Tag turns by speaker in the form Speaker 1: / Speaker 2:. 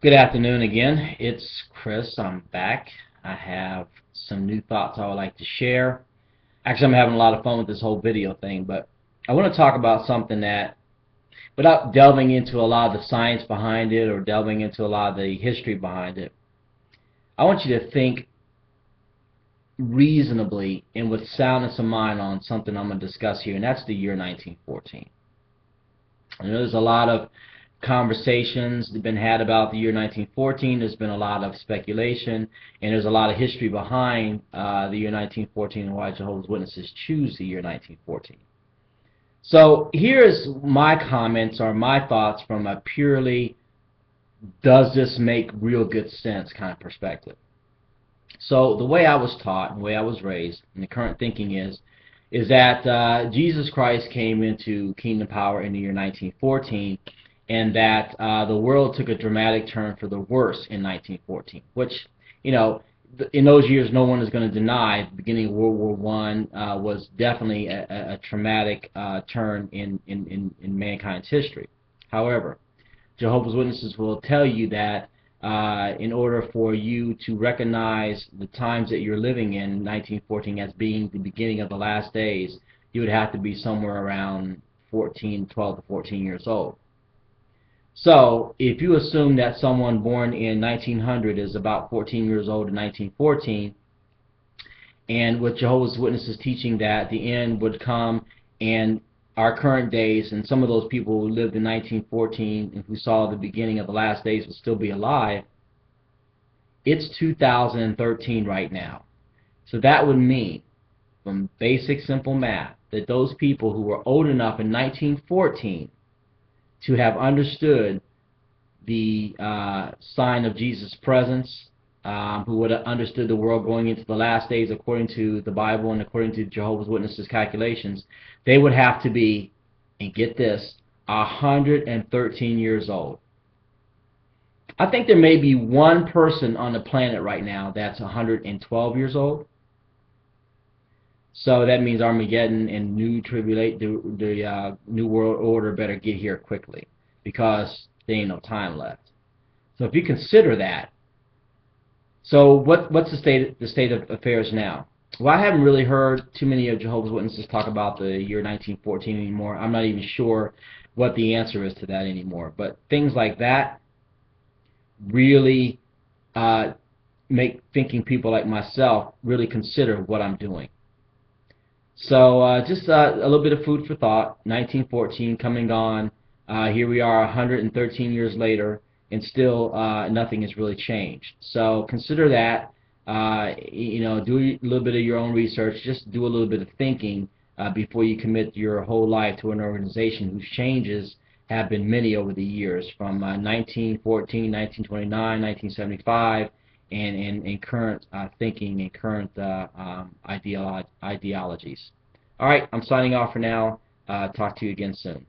Speaker 1: Good afternoon again. It's Chris. I'm back. I have some new thoughts I would like to share. Actually, I'm having a lot of fun with this whole video thing, but I want to talk about something that, without delving into a lot of the science behind it or delving into a lot of the history behind it, I want you to think reasonably and with soundness of mind on something I'm going to discuss here, and that's the year 1914. I know there's a lot of conversations that have been had about the year 1914. There's been a lot of speculation, and there's a lot of history behind the year 1914 and why Jehovah's Witnesses choose the year 1914. So here's my comments or my thoughts from a purely does this make real good sense kind of perspective. So the way I was taught and the way I was raised and the current thinking is that Jesus Christ came into kingdom power in the year 1914, and that the world took a dramatic turn for the worse in 1914, which, you know, in those years no one is going to deny the beginning of World War I was definitely a traumatic turn in mankind's history. However, Jehovah's Witnesses will tell you that in order for you to recognize the times that you're living in 1914 as being the beginning of the last days, you would have to be somewhere around 12 to 14 years old. So if you assume that someone born in 1900 is about 14 years old in 1914, and with Jehovah's Witnesses teaching that the end would come and our current days, and some of those people who lived in 1914 and who saw the beginning of the last days would still be alive, it's 2013 right now. So that would mean, from basic simple math, that those people who were old enough in 1914 to have understood the sign of Jesus' presence, who would have understood the world going into the last days according to the Bible and according to Jehovah's Witnesses calculations, they would have to be, and get this, 113 years old. I think there may be one person on the planet right now that's 112 years old. So that means Armageddon and the New World Order better get here quickly, because there ain't no time left. So if you consider that, so what's the state of affairs now? Well, I haven't really heard too many of Jehovah's Witnesses talk about the year 1914 anymore. I'm not even sure what the answer is to that anymore. But things like that really make thinking people like myself really consider what I'm doing. So just a little bit of food for thought. 1914 coming on. Here we are 113 years later, and still nothing has really changed. So consider that. Do a little bit of your own research. Just do a little bit of thinking before you commit your whole life to an organization whose changes have been many over the years, from 1914, 1929, 1975, and current thinking and current ideologies. All right, I'm signing off for now. Talk to you again soon.